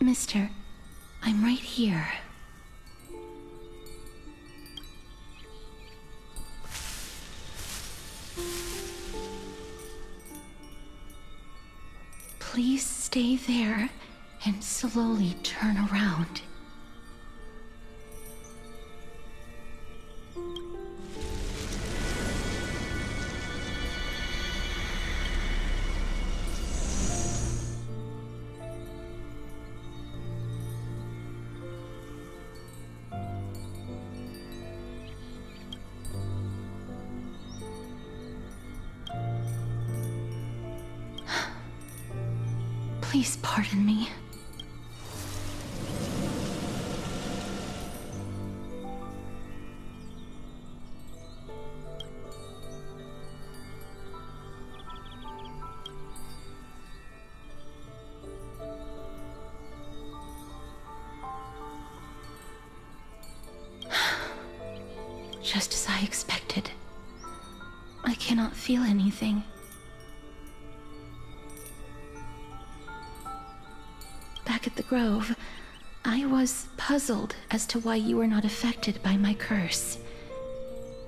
Mister, I'm right here. Please stay there and slowly turn around. Please pardon me. Just as I expected. I cannot feel anything. Back at the Grove, I was puzzled as to why you were not affected by my curse.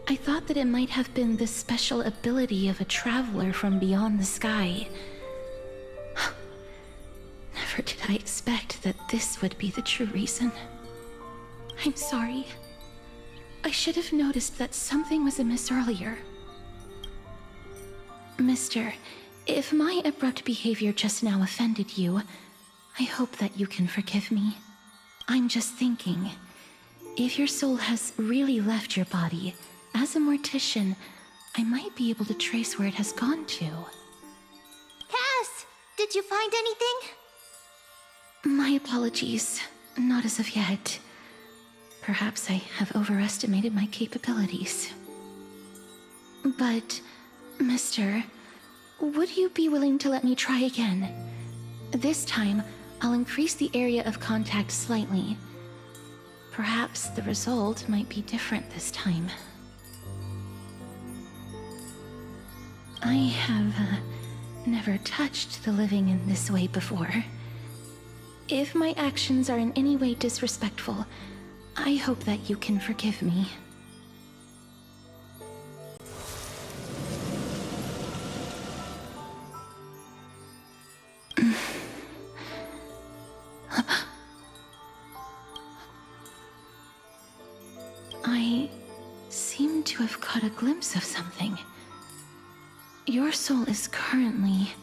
I thought that it might have been the special ability of a traveler from beyond the sky. Never did I expect that this would be the true reason. I'm sorry. I should have noticed that something was amiss earlier. Mister, if my abrupt behavior just now offended you, I hope that you can forgive me. I'm just thinking, if your soul has really left your body, as a mortician, I might be able to trace where it has gone to. Cass, did you find anything? My apologies. Not as of yet. Perhaps I have overestimated my capabilities. But, Mister, would you be willing to let me try again? This time, I'll increase the area of contact slightly. Perhaps the result might be different this time. I have never touched the living in this way before. If my actions are in any way disrespectful, I hope that you can forgive me. I seem to have caught a glimpse of something. Your soul is currently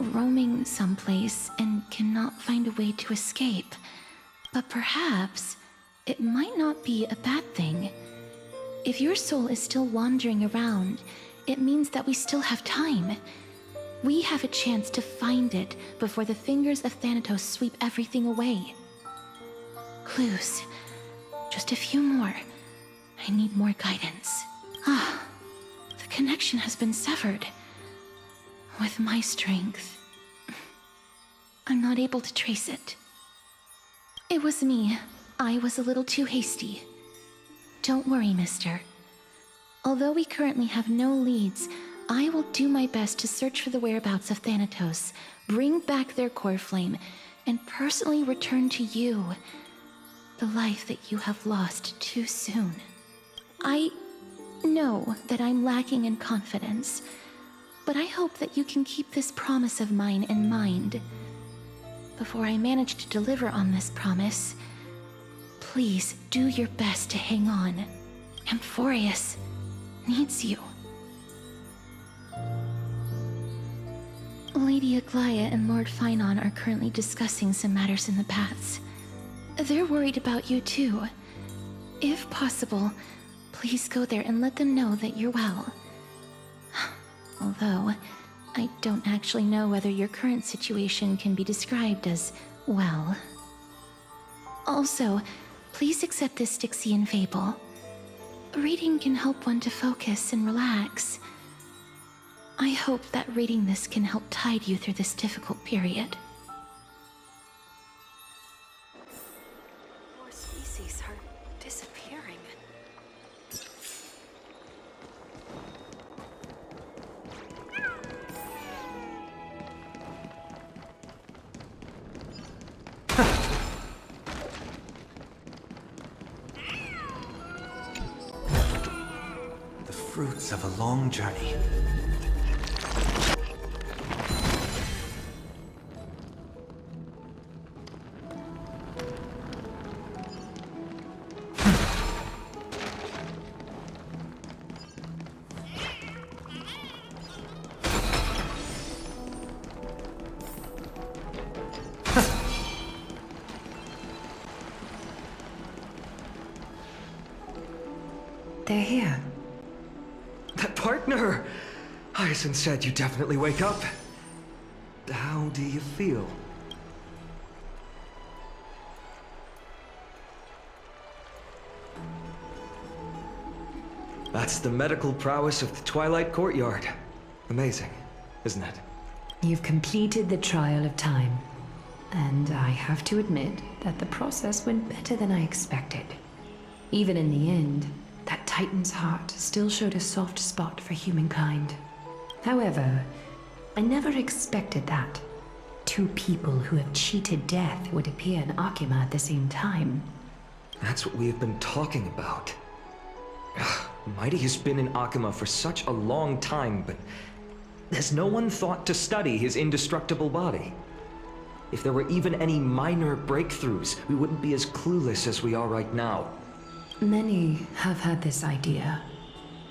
roaming someplace and cannot find a way to escape. But perhaps it might not be a bad thing. If your soul is still wandering around, it means that we still have time. We have a chance to find it before the fingers of Thanatos sweep everything away. Clues. Just a few more. I need more guidance. The connection has been severed. With my strength, I'm not able to trace it. It was me. I was a little too hasty. Don't worry, mister. Although we currently have no leads, I will do my best to search for the whereabouts of Thanatos, bring back their core flame, and personally return to you the life that you have lost too soon. I know that I'm lacking in confidence, but I hope that you can keep this promise of mine in mind. Before I manage to deliver on this promise, please do your best to hang on. Amphorius needs you. Lady Aglaia and Lord Finon are currently discussing some matters in the paths. They're worried about you too. If possible, please go there and let them know that you're well. Although, I don't actually know whether your current situation can be described as well. Also, please accept this Styxian fable. Reading can help one to focus and relax. I hope that reading this can help tide you through this difficult period. More species are disappearing. fruits of a long journey. They're here. That partner! Hyacinth said you definitely wake up. How do you feel? That's the medical prowess of the Twilight Courtyard. Amazing, isn't it? You've completed the trial of time. And I have to admit that the process went better than I expected. Even in the end, that Titan's heart still showed a soft spot for humankind. However, I never expected that. Two people who have cheated death would appear in Akima at the same time. That's what we have been talking about. Mighty has been in Akima for such a long time, but has no one thought to study his indestructible body? If there were even any minor breakthroughs, we wouldn't be as clueless as we are right now. Many have had this idea,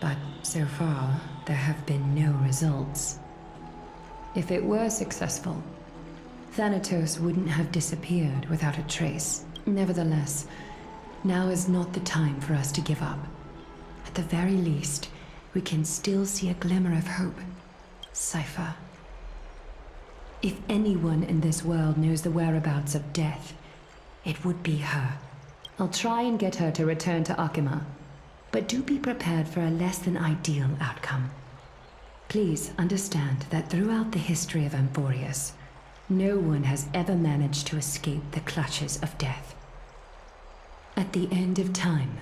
but so far, there have been no results. If it were successful, Thanatos wouldn't have disappeared without a trace. Nevertheless, now is not the time for us to give up. At the very least, we can still see a glimmer of hope. Cypher. If anyone in this world knows the whereabouts of death, it would be her. I'll try and get her to return to Akima, but do be prepared for a less than ideal outcome. Please understand that throughout the history of Amphorius, no one has ever managed to escape the clutches of death. At the end of time,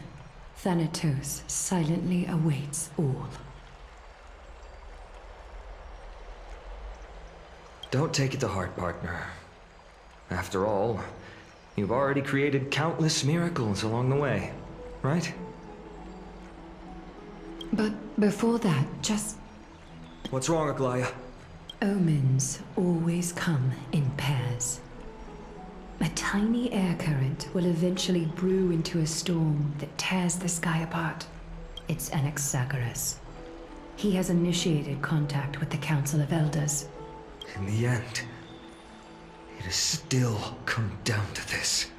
Thanatos silently awaits all. Don't take it to heart, partner. After all, you've already created countless miracles along the way, right? But before that, just... What's wrong, Aglaya? Omens always come in pairs. A tiny air current will eventually brew into a storm that tears the sky apart. It's Anaxagoras. He has initiated contact with the Council of Elders. In the end, it has still come down to this.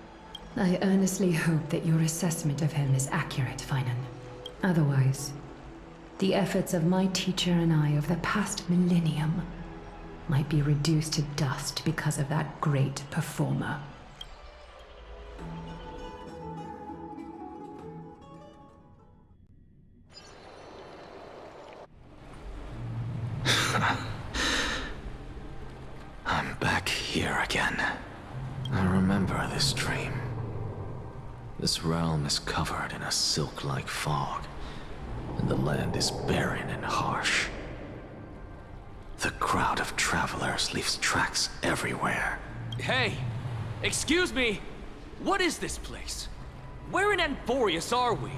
I earnestly hope that your assessment of him is accurate, Finan. Otherwise, the efforts of my teacher and I of the past millennium might be reduced to dust because of that great performer. I'm back here again. I remember this dream. This realm is covered in a silk-like fog, and the land is barren and harsh. The crowd of travelers leaves tracks everywhere. Hey! Excuse me! What is this place? Where in Amphorius are we?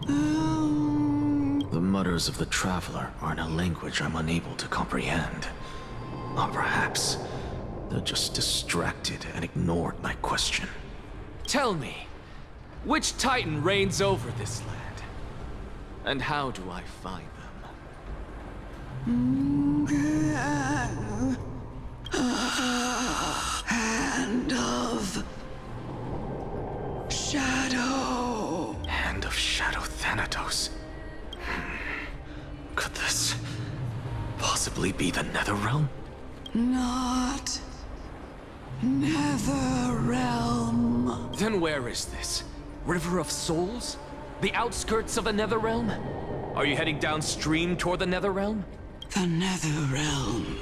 The mutters of the traveler are in a language I'm unable to comprehend. Or perhaps they're just distracted and ignored my question. Tell me, which Titan reigns over this land? And how do I find them? Hand of Shadow. Hand of Shadow Thanatos. Could this possibly be the Netherrealm? Not Netherrealm. Then where is this? River of Souls? The outskirts of the Netherrealm? Are you heading downstream toward the Netherrealm? The Netherrealm.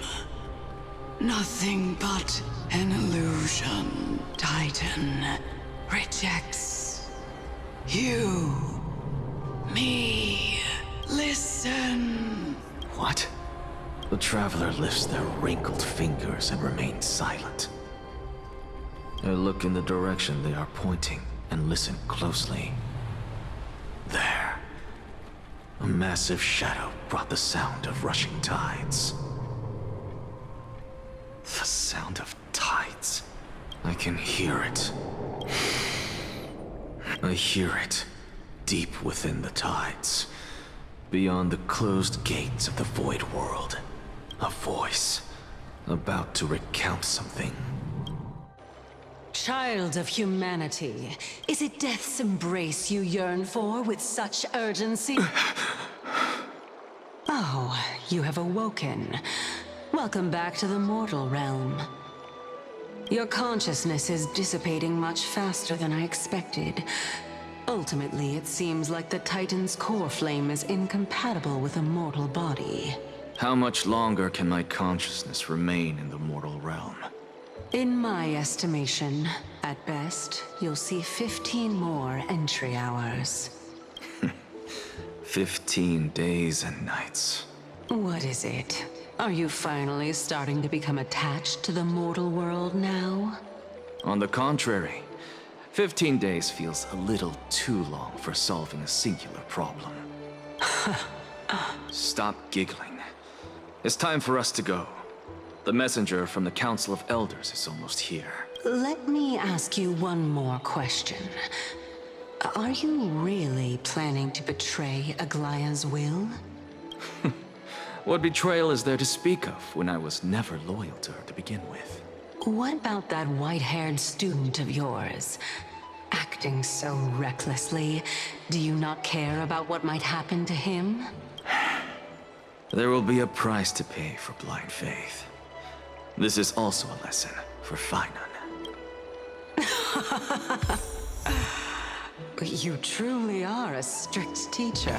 Nothing but an illusion. Titan rejects you. Me. Listen. What? The traveler lifts their wrinkled fingers and remains silent. I look in the direction they are pointing and listen closely. There. A A massive shadow brought the sound of rushing tides. The sound of tides. I can hear it. I hear it, deep within the tides, beyond the closed gates of the void world. A voice, about to recount something. Child of humanity, is it death's embrace you yearn for with such urgency? Oh, you have awoken. Welcome back to the mortal realm. Your consciousness is dissipating much faster than I expected. Ultimately, it seems like the Titan's core flame is incompatible with a mortal body. How much longer can my consciousness remain in the mortal realm? In my estimation, at best, you'll see 15 more entry hours. 15 days and nights. What is it? Are you finally starting to become attached to the mortal world now? On the contrary, 15 days feels a little too long for solving a singular problem. Stop giggling. It's time for us to go. The messenger from the Council of Elders is almost here. Let me ask you one more question. Are you really planning to betray Aglaya's will? What betrayal is there to speak of when I was never loyal to her to begin with? What about that white-haired student of yours? Acting so recklessly, do you not care about what might happen to him? There will be a price to pay for blind faith. This is also a lesson for Finan. You truly are a strict teacher.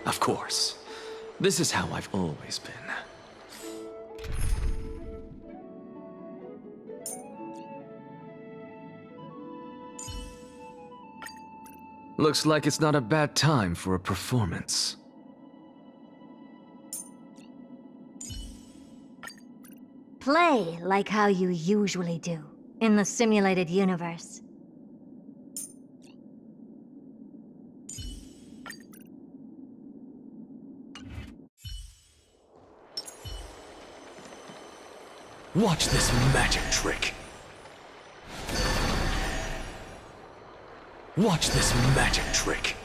Of course. This is how I've always been. Looks like it's not a bad time for a performance. Play like how you usually do, in the simulated universe. Watch this magic trick. Watch this magic trick.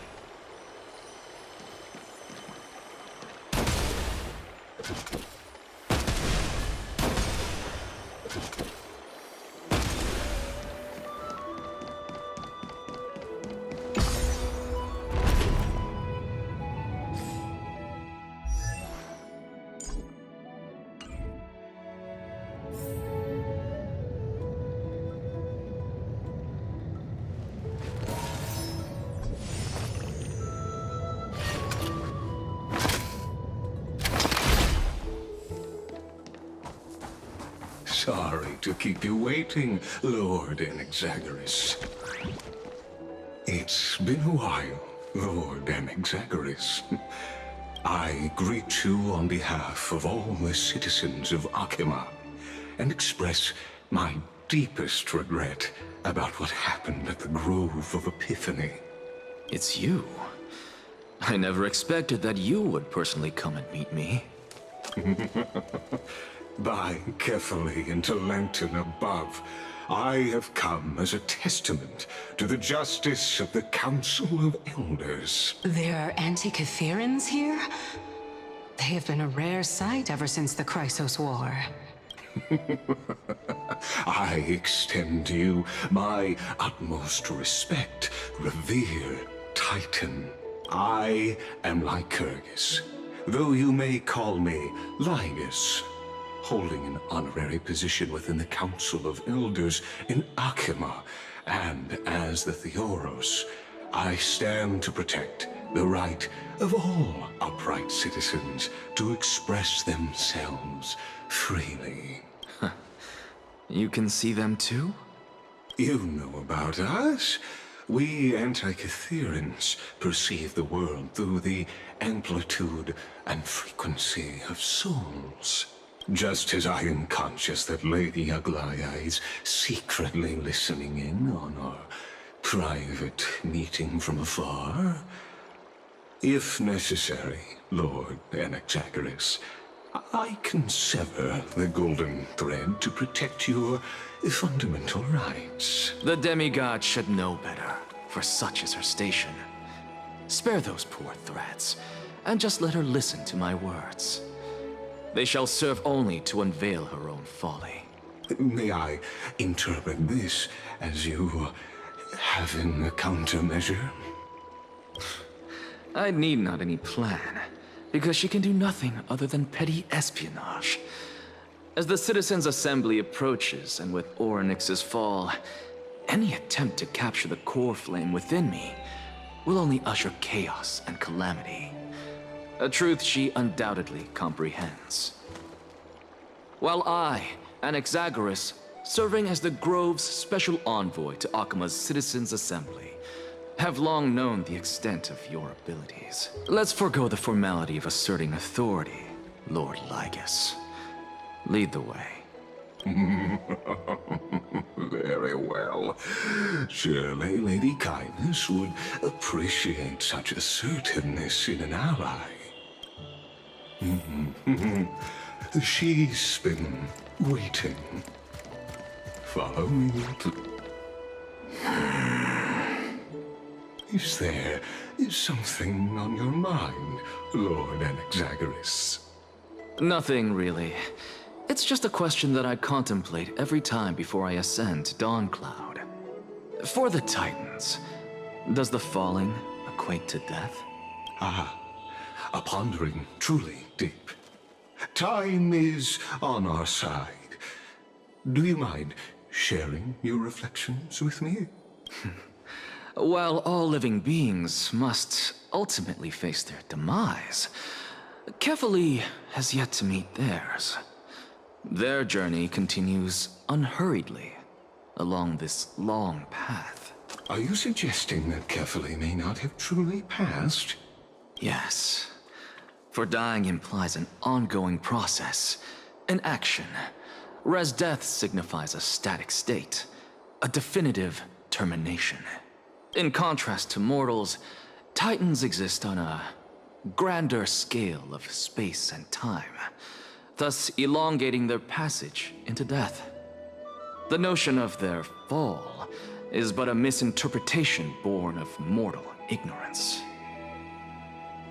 Sorry to keep you waiting, Lord Anaxagoras. It's been a while, Lord Anaxagoras. I greet you on behalf of all the citizens of Akima and express my deepest regret about what happened at the Grove of Epiphany. It's you. I never expected that you would personally come and meet me. By carefully into Lantern above, I have come as a testament to the justice of the Council of Elders. There are Antikytherans here? They have been a rare sight ever since the Chrysos War. I extend to you my utmost respect, revered Titan. I am Lycurgus, though you may call me Lygus, holding an honorary position within the Council of Elders in Akima, and as the Theoros, I stand to protect the right of all upright citizens to express themselves freely. You can see them too? You know about us. We Antikytherans perceive the world through the amplitude and frequency of souls. Just as I am conscious that Lady Aglaya is secretly listening in on our private meeting from afar? If necessary, Lord Anaxagoras, I can sever the golden thread to protect your fundamental rights. The demigod should know better, for such is her station. Spare those poor threads, and just let her listen to my words. They shall serve only to unveil her own folly. May I interpret this as you having a countermeasure? I need not any plan, because she can do nothing other than petty espionage. As the Citizens' Assembly approaches, and with Orynyx's fall, any attempt to capture the core flame within me will only usher chaos and calamity. A truth she undoubtedly comprehends. While I, Anaxagoras, serving as the Grove's special envoy to Akima's Citizens' Assembly, have long known the extent of your abilities. Let's forego the formality of asserting authority, Lord Lygus. Lead the way. Very well. Surely Lady Kindness would appreciate such assertiveness in an ally. She's been waiting. Follow me to... Is there something on your mind, Lord Anaxagoras? Nothing, really. It's just a question that I contemplate every time before I ascend to Dawncloud. For the Titans, does the falling equate to death? Ah, a pondering truly deep. Time is on our side. Do you mind sharing your reflections with me? While all living beings must ultimately face their demise, Kefali has yet to meet theirs. Their journey continues unhurriedly along this long path. Are you suggesting that Kefali may not have truly passed? Yes. For dying implies an ongoing process, an action, whereas death signifies a static state, a definitive termination. In contrast to mortals, Titans exist on a grander scale of space and time, thus elongating their passage into death. The notion of their fall is but a misinterpretation born of mortal ignorance.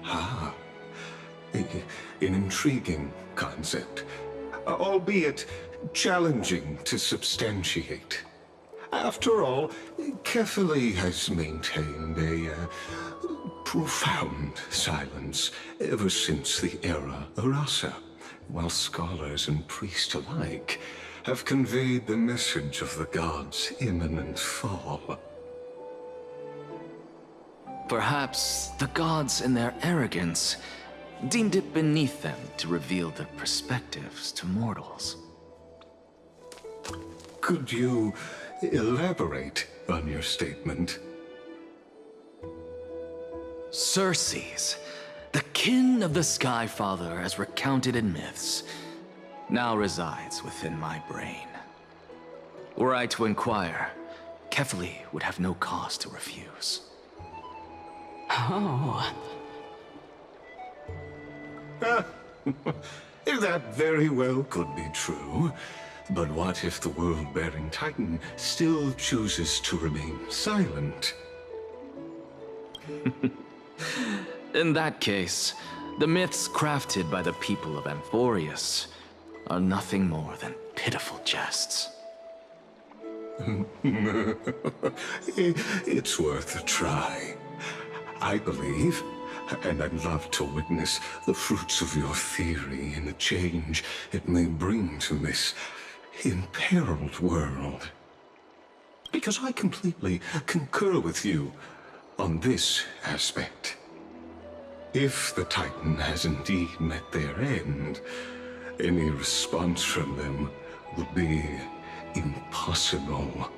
Ah, an intriguing concept, albeit challenging to substantiate. After all, Kefali has maintained a profound silence ever since the era Arasa, while scholars and priests alike have conveyed the message of the gods' imminent fall. Perhaps the gods, in their arrogance, deemed it beneath them to reveal their perspectives to mortals. Could you elaborate on your statement? Circes, the kin of the Sky Father as recounted in myths, now resides within my brain. Were I to inquire, Kefali would have no cause to refuse. Oh. That very well could be true. But what if the world-bearing Titan still chooses to remain silent? In that case, the myths crafted by the people of Amphorius are nothing more than pitiful jests. It's worth a try. I believe, and I'd love to witness the fruits of your theory and the change it may bring to this imperiled world. Because I completely concur with you on this aspect. If the Titan has indeed met their end, any response from them would be impossible.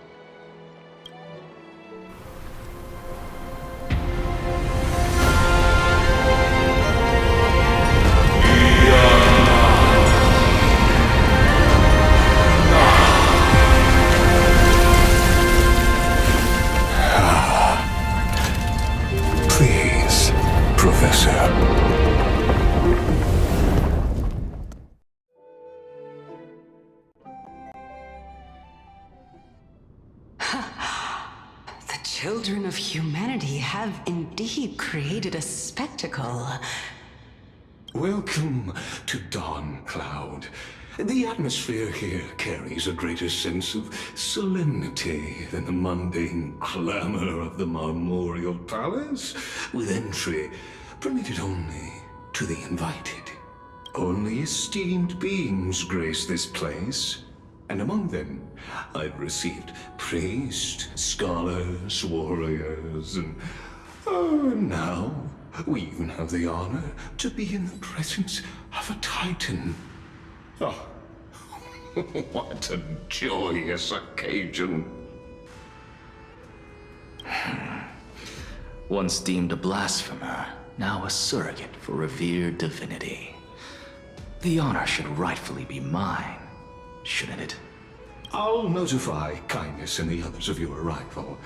of humanity have indeed created a spectacle. Welcome to Dawn Cloud. The atmosphere here carries a greater sense of solemnity than the mundane clamor of the Marmorial Palace, with entry permitted only to the invited. Only esteemed beings grace this place, and among them I've received priests, scholars, warriors, and now we even have the honor to be in the presence of a Titan. Oh, what a joyous occasion. Once deemed a blasphemer, now a surrogate for revered divinity. The honor should rightfully be mine, shouldn't it? I'll notify Kindness and the others of your arrival.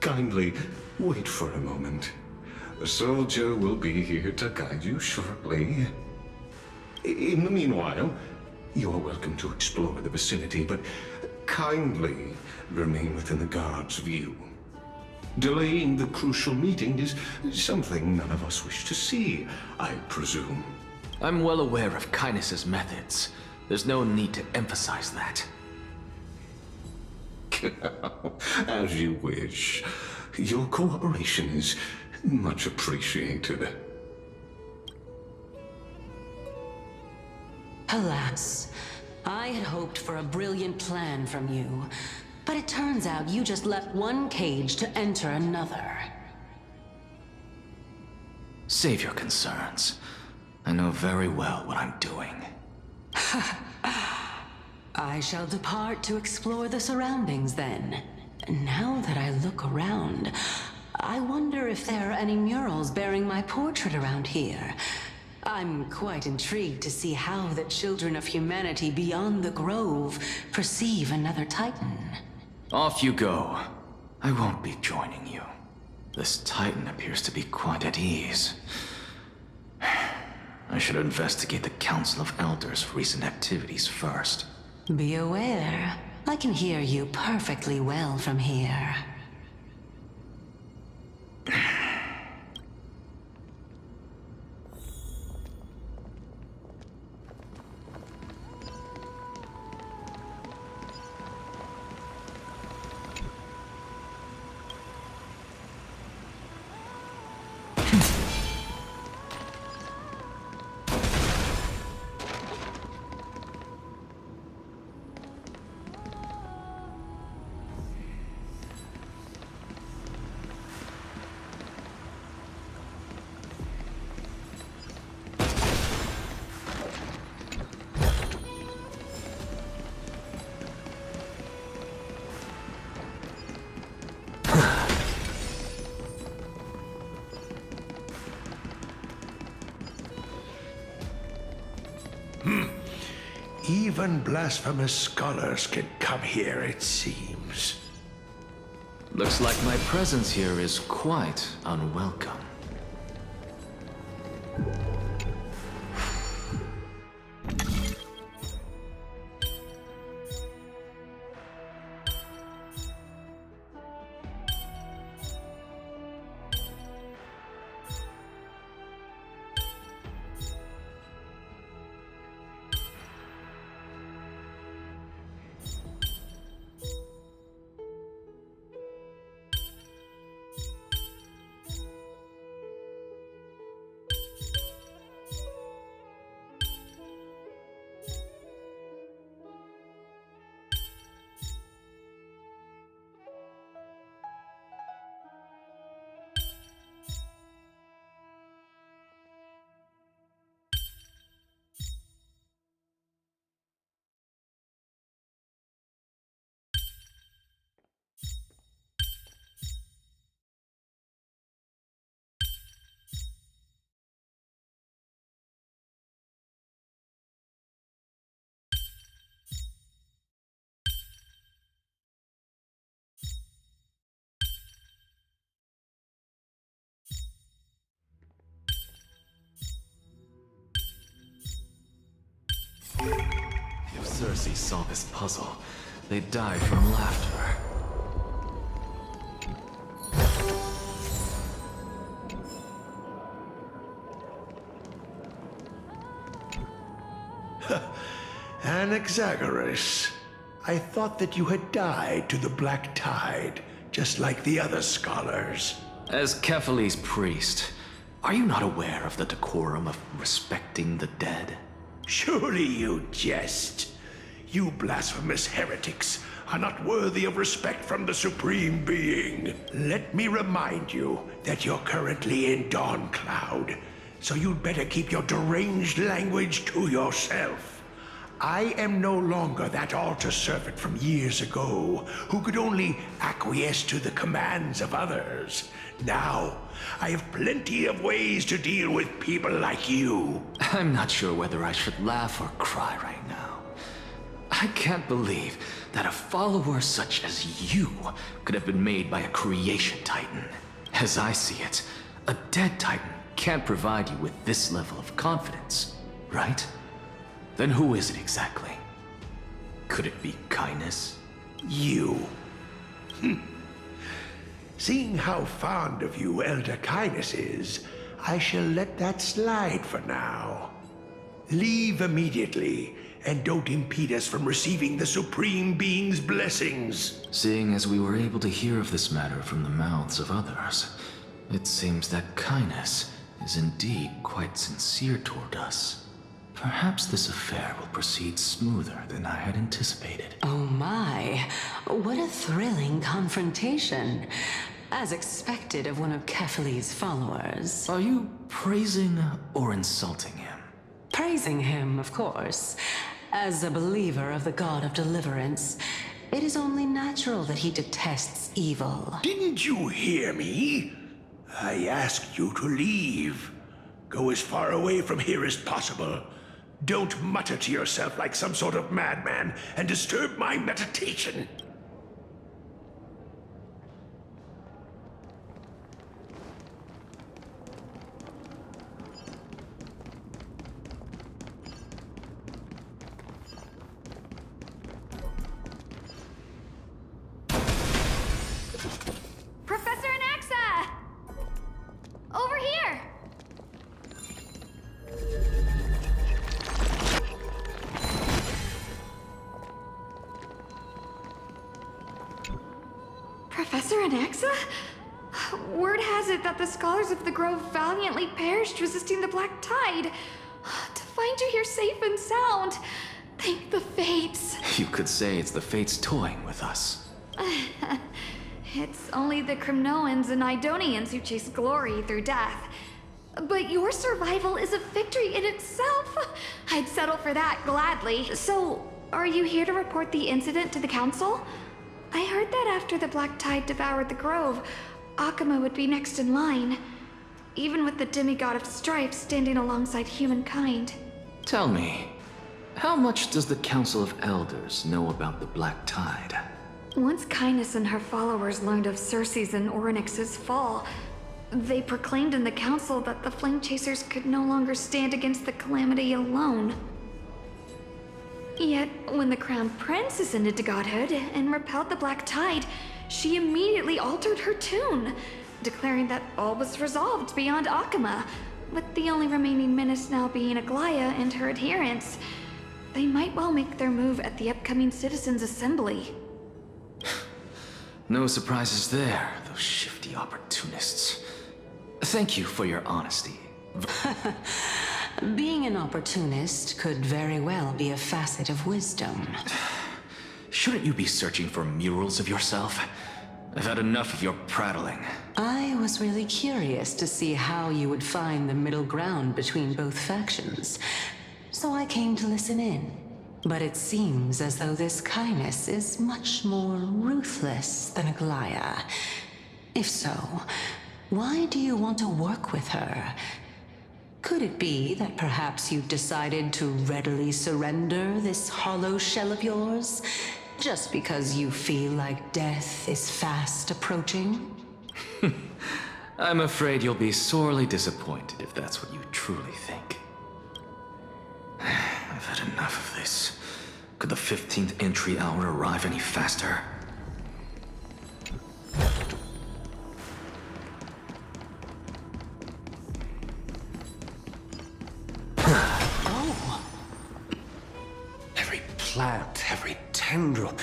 Kindly wait for a moment. A soldier will be here to guide you shortly. In the meanwhile, you are welcome to explore the vicinity, but kindly remain within the guard's view. Delaying the crucial meeting is something none of us wish to see, I presume. I'm well aware of Kindness's methods. There's no need to emphasize that. As you wish. Your cooperation is much appreciated. Alas, I had hoped for a brilliant plan from you, but it turns out you just left one cage to enter another. Save your concerns. I know very well what I'm doing. I shall depart to explore the surroundings then. Now that I look around, I wonder if there are any murals bearing my portrait around here. I'm quite intrigued to see how the children of humanity beyond the grove perceive another Titan. Off you go. I won't be joining you. This Titan appears to be quite at ease. I should investigate the Council of Elders' recent activities first. Be aware, I can hear you perfectly well from here. Even blasphemous scholars can come here, it seems. Looks like my presence here is quite unwelcome. If Cersei saw this puzzle, they'd die from laughter. Anaxagoras. I thought that you had died to the Black Tide, just like the other scholars. As Kephale's priest, are you not aware of the decorum of respecting the dead? Surely you jest. You blasphemous heretics are not worthy of respect from the Supreme Being. Let me remind you that you're currently in Dawn Cloud, so you'd better keep your deranged language to yourself. I am no longer that altar servant from years ago who could only acquiesce to the commands of others. Now, I have plenty of ways to deal with people like you. I'm not sure whether I should laugh or cry right now. I can't believe that a follower such as you could have been made by a creation titan. As I see it, a dead titan can't provide you with this level of confidence, right? Then who is it exactly? Could it be kindness? You. Seeing how fond of you Elder Kindness is, I shall let that slide for now. Leave immediately, and don't impede us from receiving the Supreme Being's blessings. Seeing as we were able to hear of this matter from the mouths of others, it seems that kindness is indeed quite sincere toward us. Perhaps this affair will proceed smoother than I had anticipated. Oh my, what a thrilling confrontation. As expected of one of Kephale's followers. Are you praising or insulting him? Praising him, of course. As a believer of the God of Deliverance, it is only natural that he detests evil. Didn't you hear me? I asked you to leave. Go as far away from here as possible. Don't mutter to yourself like some sort of madman and disturb my meditation. Professor Anaxa! Over here! Professor Anaxa? Word has it that the scholars of the Grove valiantly perished resisting the Black Tide. To find you here safe and sound, thank the Fates. You could say it's the Fates toying with us. It's only the Crimnoans and Idonians who chase glory through death. But your survival is a victory in itself. I'd settle for that gladly. So, are you here to report the incident to the Council? I heard that after the Black Tide devoured the Grove, Akuma would be next in line. Even with the demigod of strife standing alongside humankind. Tell me, how much does the Council of Elders know about the Black Tide? Once Kindness and her followers learned of Circe's and Orynyx's fall, they proclaimed in the council that the Flame Chasers could no longer stand against the calamity alone. Yet, when the Crown Prince ascended to godhood and repelled the Black Tide, she immediately altered her tune, declaring that all was resolved beyond Akuma, with the only remaining menace now being Aglaya and her adherents. They might well make their move at the upcoming Citizens' Assembly. No surprises there, those shifty opportunists. Thank you for your honesty. Being an opportunist could very well be a facet of wisdom. Shouldn't you be searching for murals of yourself? I've had enough of your prattling. I was really curious to see how you would find the middle ground between both factions, so I came to listen in. But it seems as though this Kindness is much more ruthless than Aglaya. If so, why do you want to work with her? Could it be that perhaps you've decided to readily surrender this hollow shell of yours, just because you feel like death is fast approaching? I'm afraid you'll be sorely disappointed if that's what you truly think. I've had enough of this. Could the 15th entry hour arrive any faster? plant, every tendril,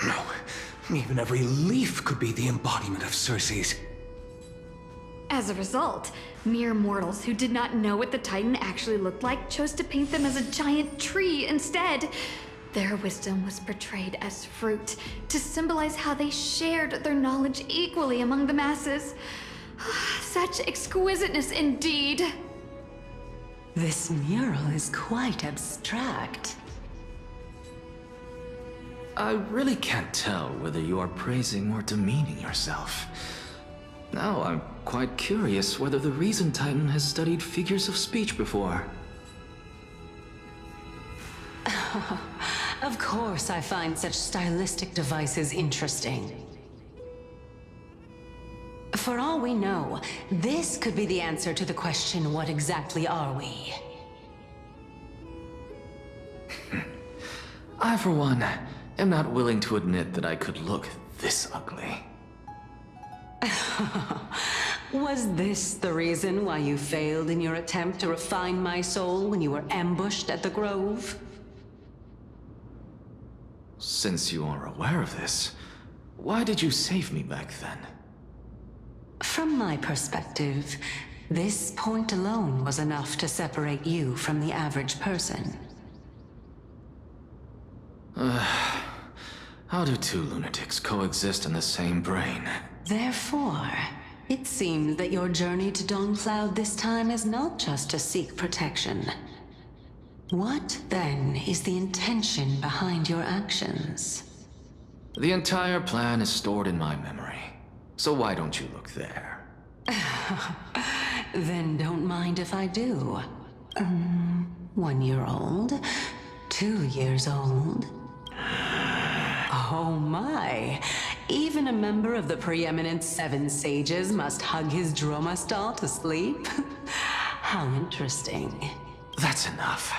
no, even every leaf could be the embodiment of Circe's. As a result, mere mortals who did not know what the Titan actually looked like chose to paint them as a giant tree instead. Their wisdom was portrayed as fruit, to symbolize how they shared their knowledge equally among the masses. Such exquisiteness indeed. This mural is quite abstract. I really can't tell whether you are praising or demeaning yourself. Now I'm quite curious whether the Reason Titan has studied figures of speech before. Of course I find such stylistic devices interesting. For all we know, this could be the answer to the question, what exactly are we? I, for one, am not willing to admit that I could look this ugly. Was this the reason why you failed in your attempt to refine my soul when you were ambushed at the Grove? Since you are aware of this, why did you save me back then? From my perspective, this point alone was enough to separate you from the average person. How do two lunatics coexist in the same brain? Therefore, it seems that your journey to Dawnfloud this time is not just to seek protection. What, then, is the intention behind your actions? The entire plan is stored in my memory. So why don't you look there? Then don't mind if I do. 1 year old? 2 years old? Oh my! Even a member of the preeminent Seven Sages must hug his droma stall to sleep? How interesting. That's enough.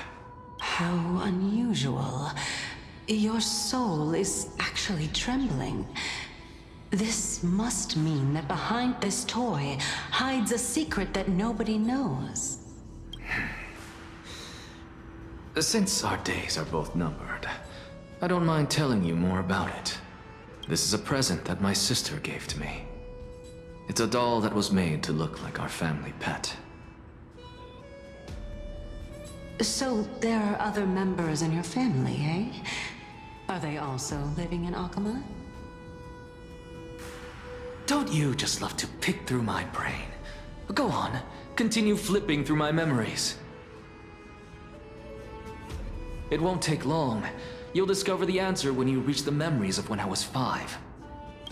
How unusual. Your soul is actually trembling. This must mean that behind this toy hides a secret that nobody knows. Since our days are both numbered, I don't mind telling you more about it. This is a present that my sister gave to me. It's a doll that was made to look like our family pet. So there are other members in your family, eh? Are they also living in Akama? Don't you just love to pick through my brain? Go on, continue flipping through my memories. It won't take long. You'll discover the answer when you reach the memories of when I was 5.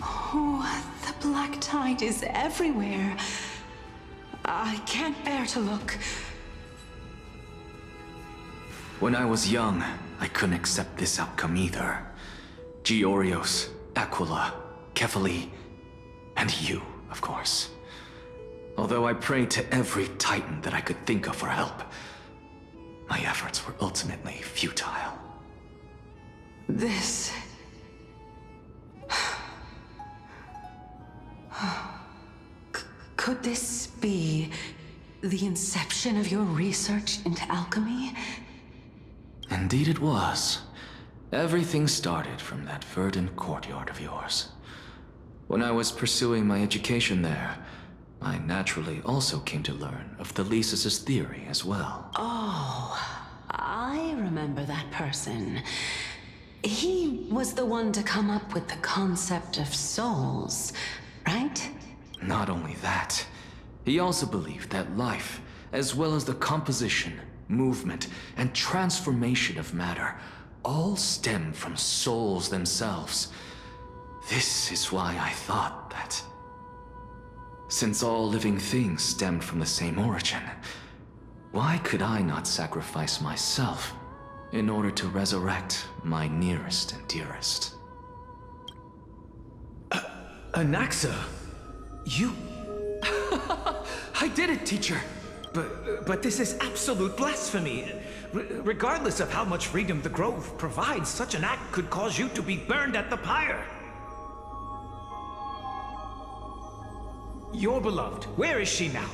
Oh, the black tide is everywhere. I can't bear to look. When I was young, I couldn't accept this outcome either. Georios, Aquila, Kefali, and you, of course. Although I prayed to every Titan that I could think of for help, my efforts were ultimately futile. This... Could this be the inception of your research into alchemy? Indeed it was. Everything started from that verdant courtyard of yours. When I was pursuing my education there, I naturally also came to learn of Thelesis' theory as well. Oh, I remember that person. He was the one to come up with the concept of souls, right? Not only that, he also believed that life, as well as the composition, movement, and transformation of matter, all stem from souls themselves. This is why I thought that, since all living things stemmed from the same origin, why could I not sacrifice myself in order to resurrect my nearest and dearest? Anaxa, you... I did it, teacher! But this is absolute blasphemy. Regardless of how much freedom the Grove provides, such an act could cause you to be burned at the pyre. Your beloved, where is she now?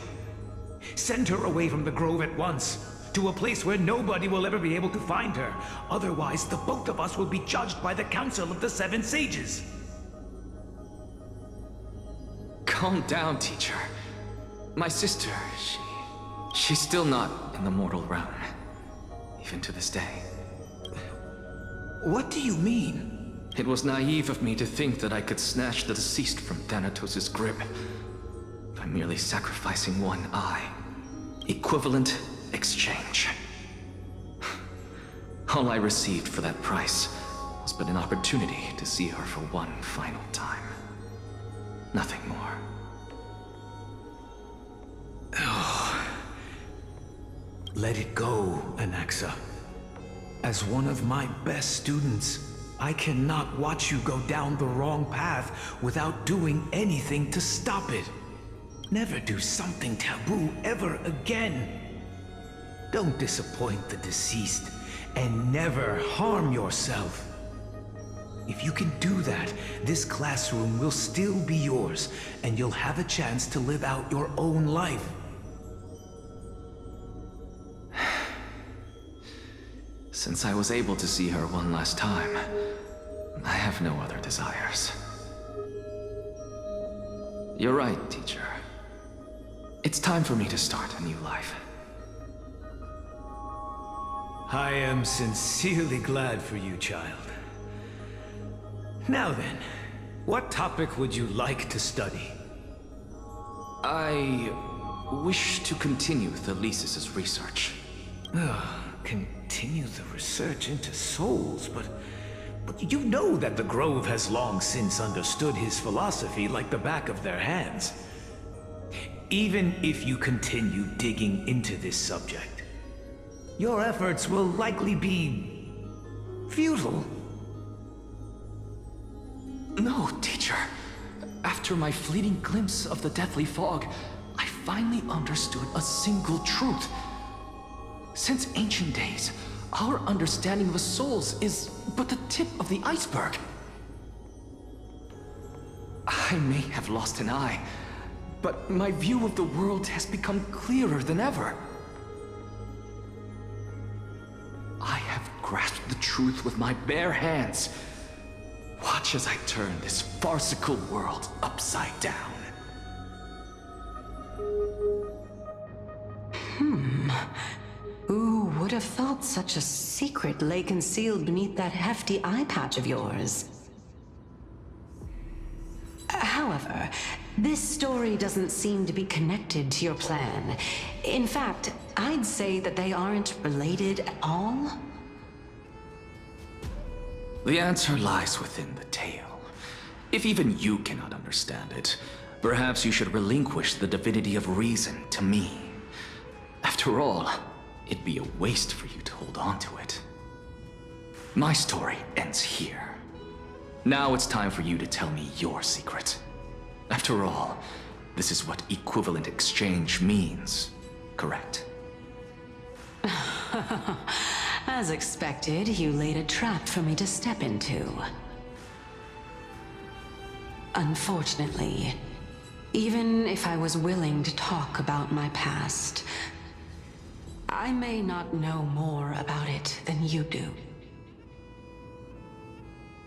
Send her away from the Grove at once, to a place where nobody will ever be able to find her. Otherwise, the both of us will be judged by the Council of the Seven Sages. Calm down, teacher. My sister, she's still not in the mortal realm. Even to this day. What do you mean? It was naive of me to think that I could snatch the deceased from Thanatos' grip by merely sacrificing one eye. Equivalent exchange. All I received for that price was but an opportunity to see her for one final time. Nothing more. Oh. Let it go, Anaxa. As one of my best students, I cannot watch you go down the wrong path without doing anything to stop it. Never do something taboo ever again. Don't disappoint the deceased, and never harm yourself. If you can do that, this classroom will still be yours, and you'll have a chance to live out your own life. Since I was able to see her one last time, I have no other desires. You're right, teacher. It's time for me to start a new life. I am sincerely glad for you, child. Now then, what topic would you like to study? I wish to continue Thalesis' research. Continue the research into souls, but you know that the Grove has long since understood his philosophy like the back of their hands. Even if you continue digging into this subject, your efforts will likely be futile. No, teacher. After my fleeting glimpse of the deathly fog, I finally understood a single truth. Since ancient days, our understanding of the souls is but the tip of the iceberg. I may have lost an eye, but my view of the world has become clearer than ever. I have grasped the truth with my bare hands. Watch as I turn this farcical world upside down. Who would have thought such a secret lay concealed beneath that hefty eye patch of yours? However, this story doesn't seem to be connected to your plan. In fact, I'd say that they aren't related at all. The answer lies within the tale. If even you cannot understand it, perhaps you should relinquish the divinity of reason to me. After all, it'd be a waste for you to hold on to it. My story ends here. Now it's time for you to tell me your secret. After all, this is what equivalent exchange means, correct? As expected, you laid a trap for me to step into. Unfortunately, even if I was willing to talk about my past, I may not know more about it than you do.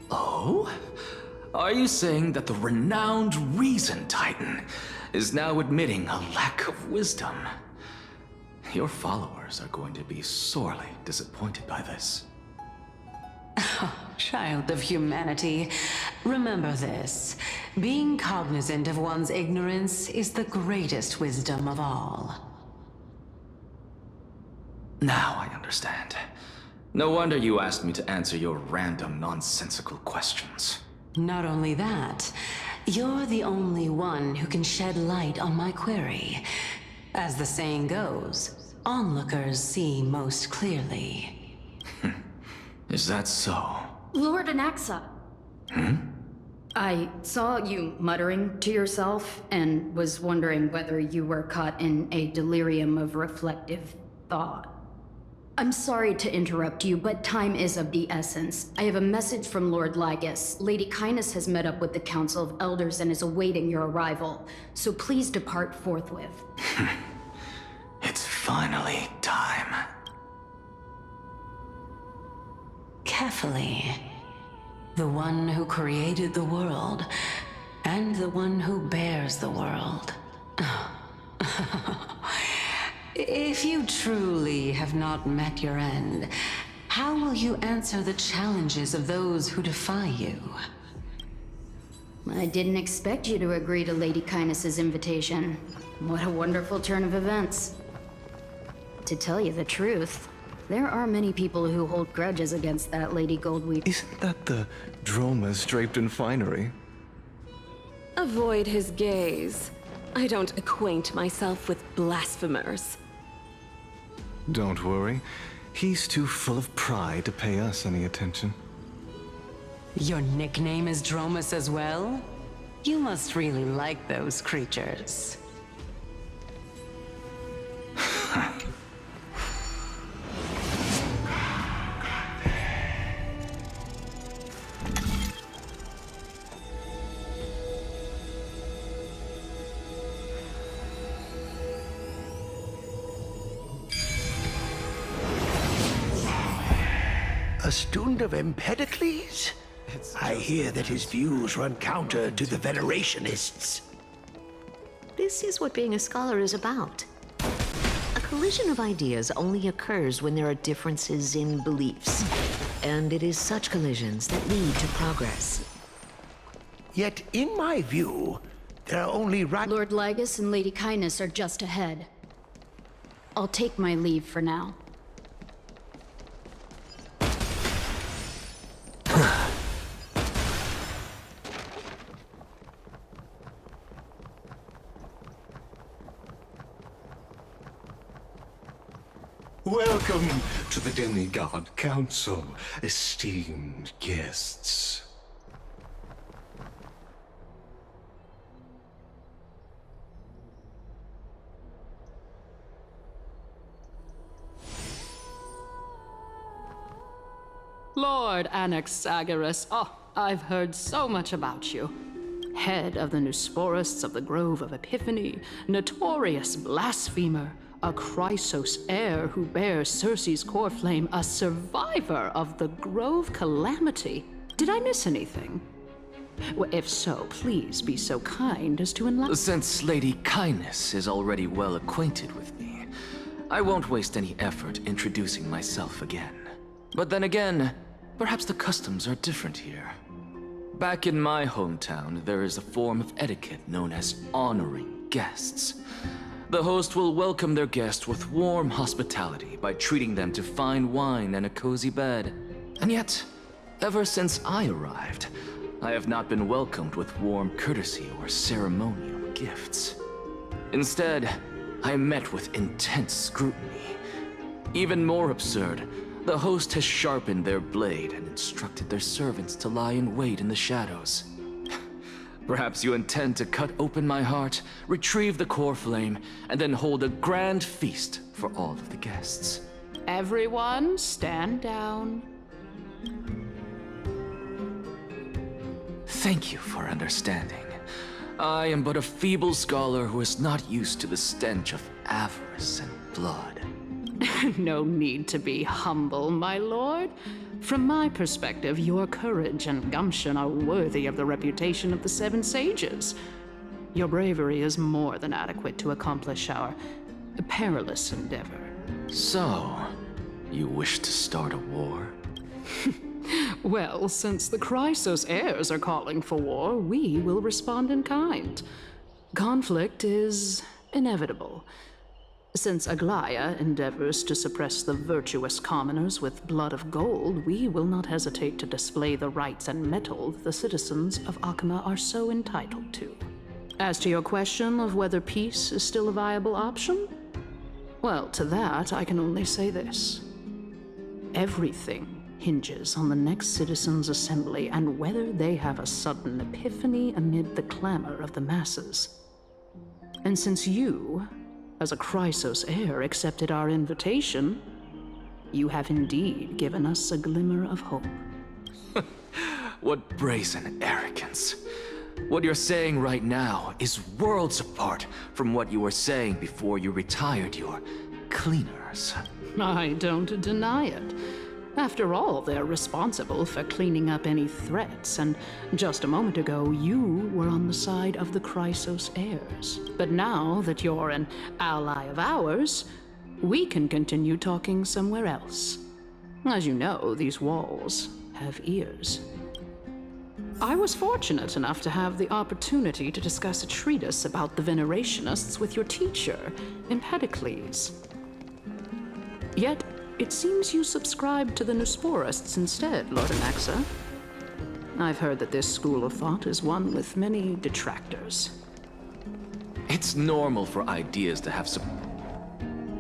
Oh? Are you saying that the renowned Reason Titan is now admitting a lack of wisdom? Your followers are going to be sorely disappointed by this. Child of humanity, remember this. Being cognizant of one's ignorance is the greatest wisdom of all. Now I understand. No wonder you asked me to answer your random, nonsensical questions. Not only that, you're the only one who can shed light on my query. As the saying goes, onlookers see most clearly. Is that so? Lord Anaxa. I saw you muttering to yourself and was wondering whether you were caught in a delirium of reflective thought. I'm sorry to interrupt you, but time is of the essence. I have a message from Lord Lygus. Lady Kindness has met up with the Council of Elders and is awaiting your arrival, so please depart forthwith. It's finally time. carefully. The one who created the world, and the one who bears the world. If you truly have not met your end, how will you answer the challenges of those who defy you? I didn't expect you to agree to Lady Kindness's invitation. What a wonderful turn of events. To tell you the truth, there are many people who hold grudges against that Lady Goldweed. Isn't that the dromas draped in finery? Avoid his gaze. I don't acquaint myself with blasphemers. Don't worry. He's too full of pride to pay us any attention. Your nickname is Dromus as well? You must really like those creatures. A student of Empedocles? I hear that his views run counter to the Venerationists. This is what being a scholar is about. A collision of ideas only occurs when there are differences in beliefs. And it is such collisions that lead to progress. Yet, in my view, there are only Lord Lygus and Lady Kindness are just ahead. I'll take my leave for now. Welcome to the Demigod Council, esteemed guests. Lord Anaxagoras, I've heard so much about you. Head of the Nusporists of the Grove of Epiphany, notorious blasphemer, a Chrysos heir who bears Circe's core flame, a survivor of the Grove calamity. Did I miss anything? Well, if so, please be so kind as to enlighten. Since Lady Kindness is already well acquainted with me, I won't waste any effort introducing myself again. But then again, perhaps the customs are different here. Back in my hometown, there is a form of etiquette known as honoring guests. The host will welcome their guest with warm hospitality by treating them to fine wine and a cozy bed. And yet, ever since I arrived, I have not been welcomed with warm courtesy or ceremonial gifts. Instead, I am met with intense scrutiny. Even more absurd, the host has sharpened their blade and instructed their servants to lie in wait in the shadows. Perhaps you intend to cut open my heart, retrieve the core flame, and then hold a grand feast for all of the guests. Everyone, stand down. Thank you for understanding. I am but a feeble scholar who is not used to the stench of avarice and blood. No need to be humble, my lord. From my perspective, your courage and gumption are worthy of the reputation of the Seven Sages. Your bravery is more than adequate to accomplish our perilous endeavor. So, you wish to start a war? Well, since the Chrysos heirs are calling for war, we will respond in kind. Conflict is inevitable. Since Aglaya endeavors to suppress the virtuous commoners with blood of gold, we will not hesitate to display the rights and metal the citizens of Akima are so entitled to. As to your question of whether peace is still a viable option, well, to that I can only say this. Everything hinges on the next citizens' assembly and whether they have a sudden epiphany amid the clamor of the masses. And since you, as a Chrysos heir, accepted our invitation, you have indeed given us a glimmer of hope. What brazen arrogance. What you're saying right now is worlds apart from what you were saying before you retired your cleaners. I don't deny it. After all, they're responsible for cleaning up any threats, and just a moment ago, you were on the side of the Chrysos heirs. But now that you're an ally of ours, we can continue talking somewhere else. As you know, these walls have ears. I was fortunate enough to have the opportunity to discuss a treatise about the Venerationists with your teacher, Empedocles. Yet, it seems you subscribe to the Nusporists instead, Lord Anaxa. I've heard that this school of thought is one with many detractors. It's normal for ideas to have some...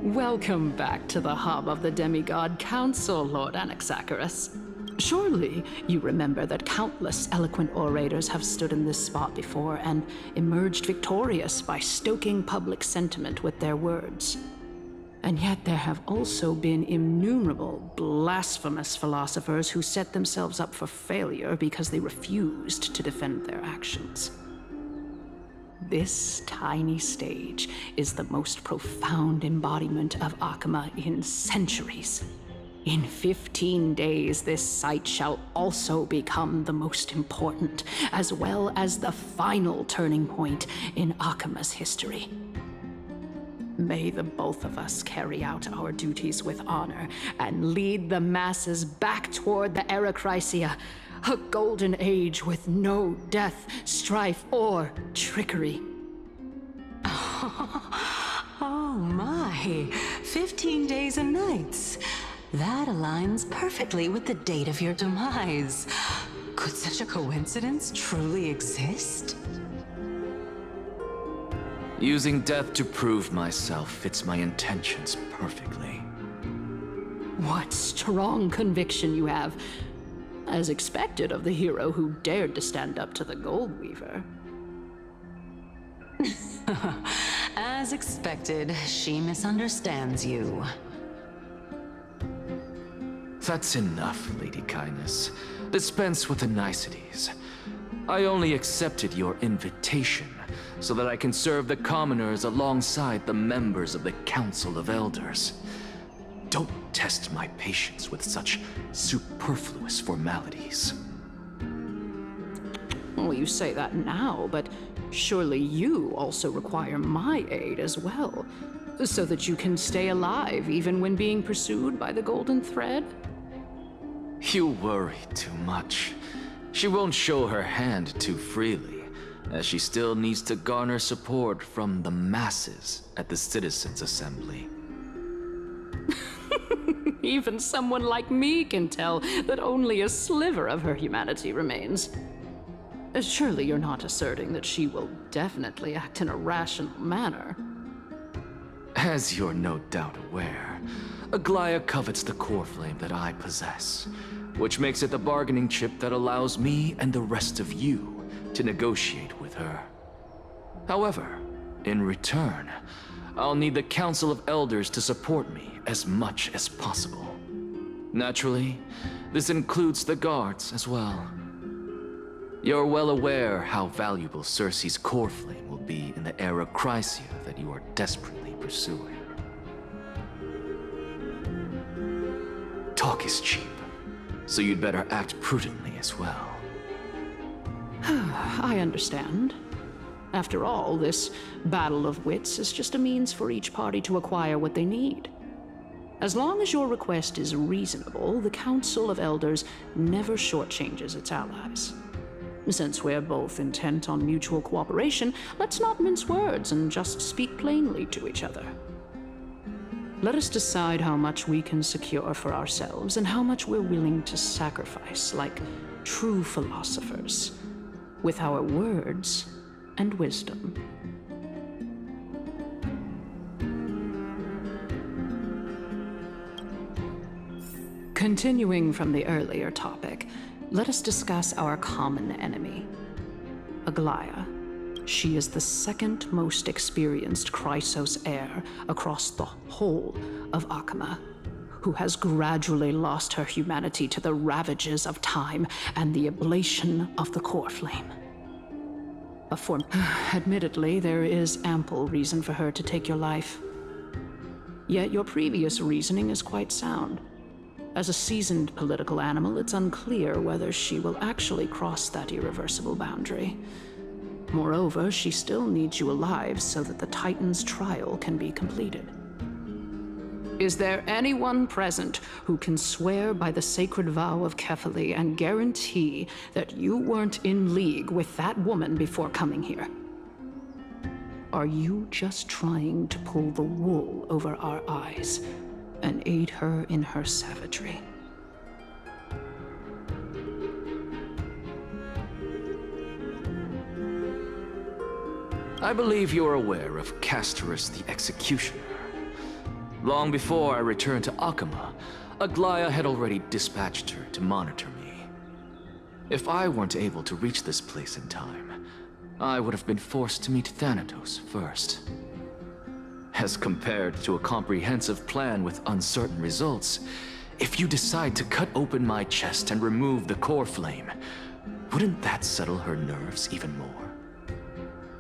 Welcome back to the hub of the Demigod Council, Lord Anaxagoras. Surely you remember that countless eloquent orators have stood in this spot before and emerged victorious by stoking public sentiment with their words. And yet there have also been innumerable blasphemous philosophers who set themselves up for failure because they refused to defend their actions. This tiny stage is the most profound embodiment of Akama in centuries. In 15 days, this site shall also become the most important, as well as the final turning point in Akama's history. May the both of us carry out our duties with honor and lead the masses back toward the Era Chrysia, a golden age with no death, strife, or trickery. Oh my, 15 days and nights. That aligns perfectly with the date of your demise. Could such a coincidence truly exist? Using death to prove myself fits my intentions perfectly. What strong conviction you have, as expected of the hero who dared to stand up to the Gold Weaver. As expected, she misunderstands you. That's enough, Lady Kindness. Dispense with the niceties. I only accepted your invitation so that I can serve the commoners alongside the members of the Council of Elders. Don't test my patience with such superfluous formalities. Well, you say that now, but surely you also require my aid as well, so that you can stay alive even when being pursued by the Golden Thread? You worry too much. She won't show her hand too freely, as she still needs to garner support from the masses at the Citizens' Assembly. Even someone like me can tell that only a sliver of her humanity remains. Surely you're not asserting that she will definitely act in a rational manner. As you're no doubt aware, Aglaya covets the core flame that I possess, which makes it the bargaining chip that allows me and the rest of you to negotiate with her. However, in return, I'll need the Council of Elders to support me as much as possible. Naturally, this includes the guards as well. You're well aware how valuable Circe's core flame will be in the Era Chrysia that you are desperately pursuing. Talk is cheap, so you'd better act prudently as well. I understand. After all, this battle of wits is just a means for each party to acquire what they need. As long as your request is reasonable, the Council of Elders never shortchanges its allies. Since we're both intent on mutual cooperation, let's not mince words and just speak plainly to each other. Let us decide how much we can secure for ourselves and how much we're willing to sacrifice, like true philosophers, with our words and wisdom. Continuing from the earlier topic, let us discuss our common enemy, Aglaya. She is the second most experienced Chrysos heir across the whole of Akama, who has gradually lost her humanity to the ravages of time and the ablation of the core flame. Admittedly, there is ample reason for her to take your life. Yet your previous reasoning is quite sound. As a seasoned political animal, it's unclear whether she will actually cross that irreversible boundary. Moreover, she still needs you alive so that the Titan's trial can be completed. Is there anyone present who can swear by the sacred vow of Kefali and guarantee that you weren't in league with that woman before coming here? Are you just trying to pull the wool over our eyes and aid her in her savagery? I believe you're aware of Castorus the Executioner. Long before I returned to Akama, Aglaya had already dispatched her to monitor me. If I weren't able to reach this place in time, I would have been forced to meet Thanatos first. As compared to a comprehensive plan with uncertain results, if you decide to cut open my chest and remove the core flame, wouldn't that settle her nerves even more?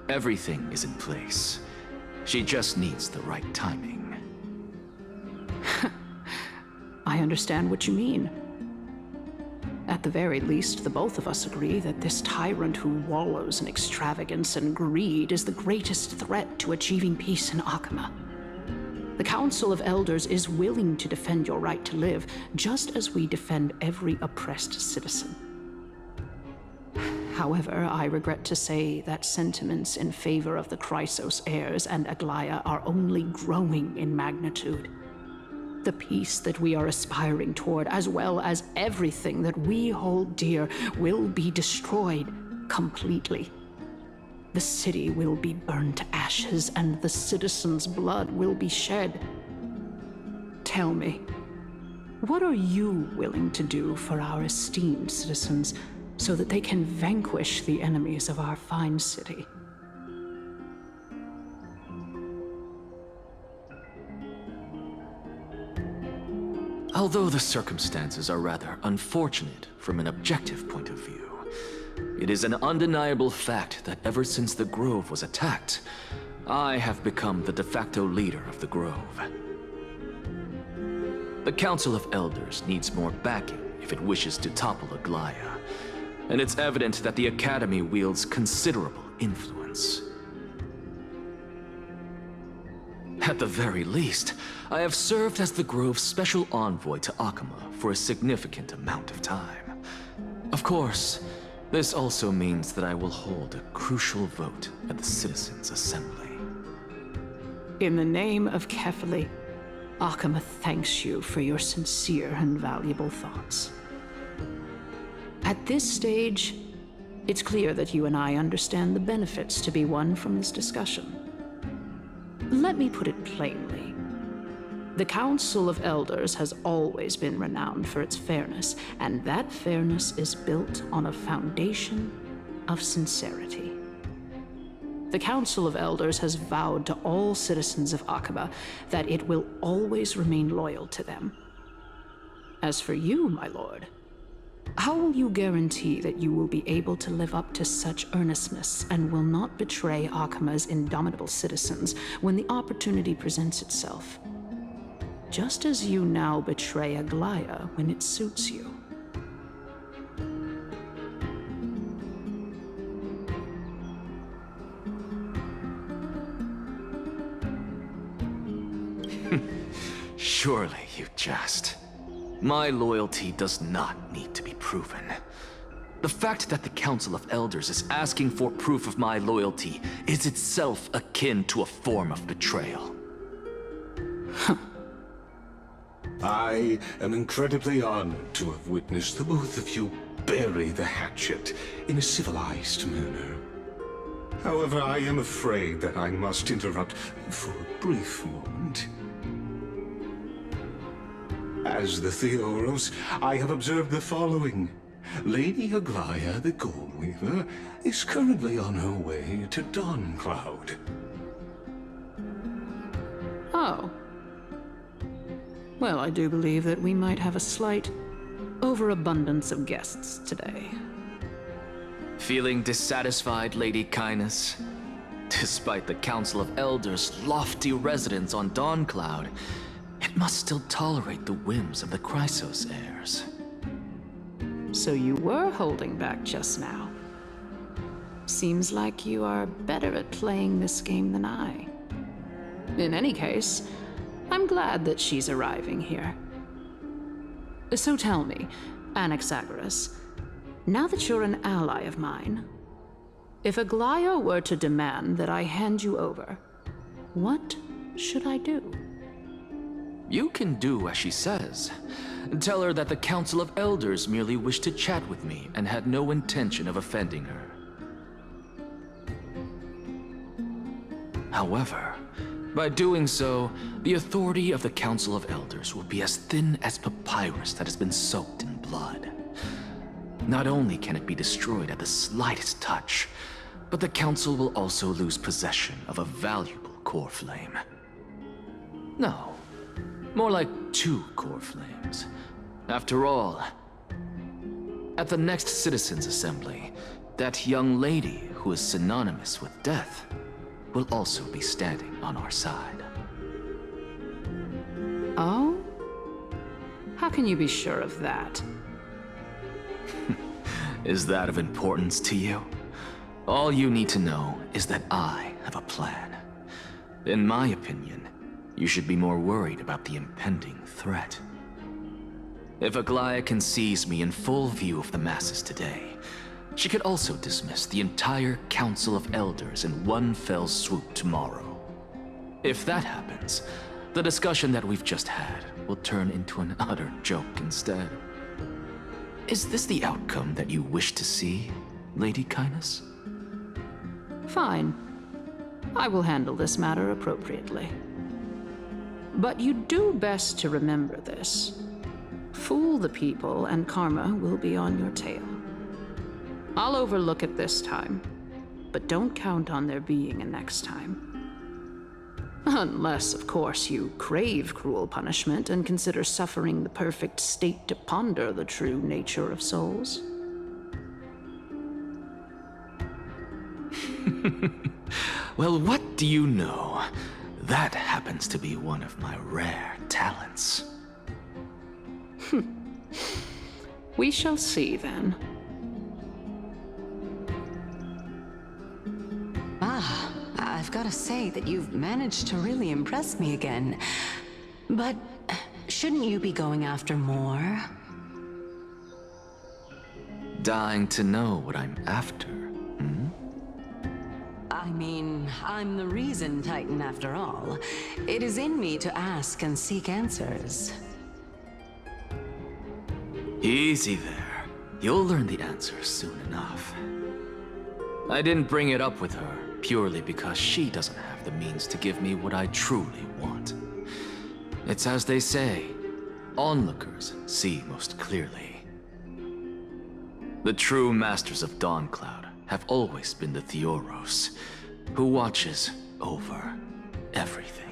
Everything is in place. She just needs the right timing. I understand what you mean. At the very least, the both of us agree that this tyrant who wallows in extravagance and greed is the greatest threat to achieving peace in Akama. The Council of Elders is willing to defend your right to live, just as we defend every oppressed citizen. However, I regret to say that sentiments in favor of the Chrysos heirs and Aglaya are only growing in magnitude. The peace that we are aspiring toward, as well as everything that we hold dear, will be destroyed completely. The city will be burned to ashes, and the citizens' blood will be shed. Tell me, what are you willing to do for our esteemed citizens so that they can vanquish the enemies of our fine city? Although the circumstances are rather unfortunate from an objective point of view, it is an undeniable fact that ever since the Grove was attacked, I have become the de facto leader of the Grove. The Council of Elders needs more backing if it wishes to topple Aglaya, and it's evident that the Academy wields considerable influence. At the very least, I have served as the Grove's special envoy to Akama for a significant amount of time. Of course, this also means that I will hold a crucial vote at the Citizens' Assembly. In the name of Kefali, Akama thanks you for your sincere and valuable thoughts. At this stage, it's clear that you and I understand the benefits to be won from this discussion. Let me put it plainly. The Council of Elders has always been renowned for its fairness, and that fairness is built on a foundation of sincerity. The Council of Elders has vowed to all citizens of Akaba that it will always remain loyal to them. As for you, my lord, how will you guarantee that you will be able to live up to such earnestness and will not betray Akama's indomitable citizens when the opportunity presents itself? Just as you now betray Aglaya when it suits you. Surely you jest. My loyalty does not need to be proven. The fact that the Council of Elders is asking for proof of my loyalty is itself akin to a form of betrayal. I am incredibly honored to have witnessed the both of you bury the hatchet in a civilized manner. However, I am afraid that I must interrupt for a brief moment. As the Theoros, I have observed the following. Lady Aglaya, the Goldweaver, is currently on her way to Dawncloud. Oh. Well, I do believe that we might have a slight overabundance of guests today. Feeling dissatisfied, Lady Kindness? Despite the Council of Elders' lofty residence on Dawncloud, it must still tolerate the whims of the Chrysos heirs. So you were holding back just now. Seems like you are better at playing this game than I. In any case, I'm glad that she's arriving here. So tell me, Anaxagoras, now that you're an ally of mine, if Aglaya were to demand that I hand you over, what should I do? You can do as she says. Tell her that the Council of Elders merely wished to chat with me and had no intention of offending her. However, by doing so, the authority of the Council of Elders will be as thin as papyrus that has been soaked in blood. Not only can it be destroyed at the slightest touch, but the Council will also lose possession of a valuable core flame. No, more like 2 core flames. After all, at the next Citizens' Assembly, that young lady who is synonymous with death will also be standing on our side. Oh? How can you be sure of that? Is that of importance to you? All you need to know is that I have a plan. In my opinion, you should be more worried about the impending threat. If Aglaya can seize me in full view of the masses today, she could also dismiss the entire Council of Elders in one fell swoop tomorrow. If that happens, the discussion that we've just had will turn into an utter joke instead. Is this the outcome that you wish to see, Lady Kynus? Fine. I will handle this matter appropriately. But you do best to remember this. Fool the people and karma will be on your tail. I'll overlook it this time, but don't count on there being a next time. Unless, of course, you crave cruel punishment and consider suffering the perfect state to ponder the true nature of souls. Well, what do you know? That happens to be one of my rare talents. We shall see then. I've got to say that you've managed to really impress me again. But shouldn't you be going after more? Dying to know what I'm after, hmm? I mean, I'm the reason Titan after all. It is in me to ask and seek answers. Easy there. You'll learn the answers soon enough. I didn't bring it up with her purely because she doesn't have the means to give me what I truly want. It's as they say, onlookers see most clearly. The true masters of Dawncloud have always been the Theoros, who watches over everything.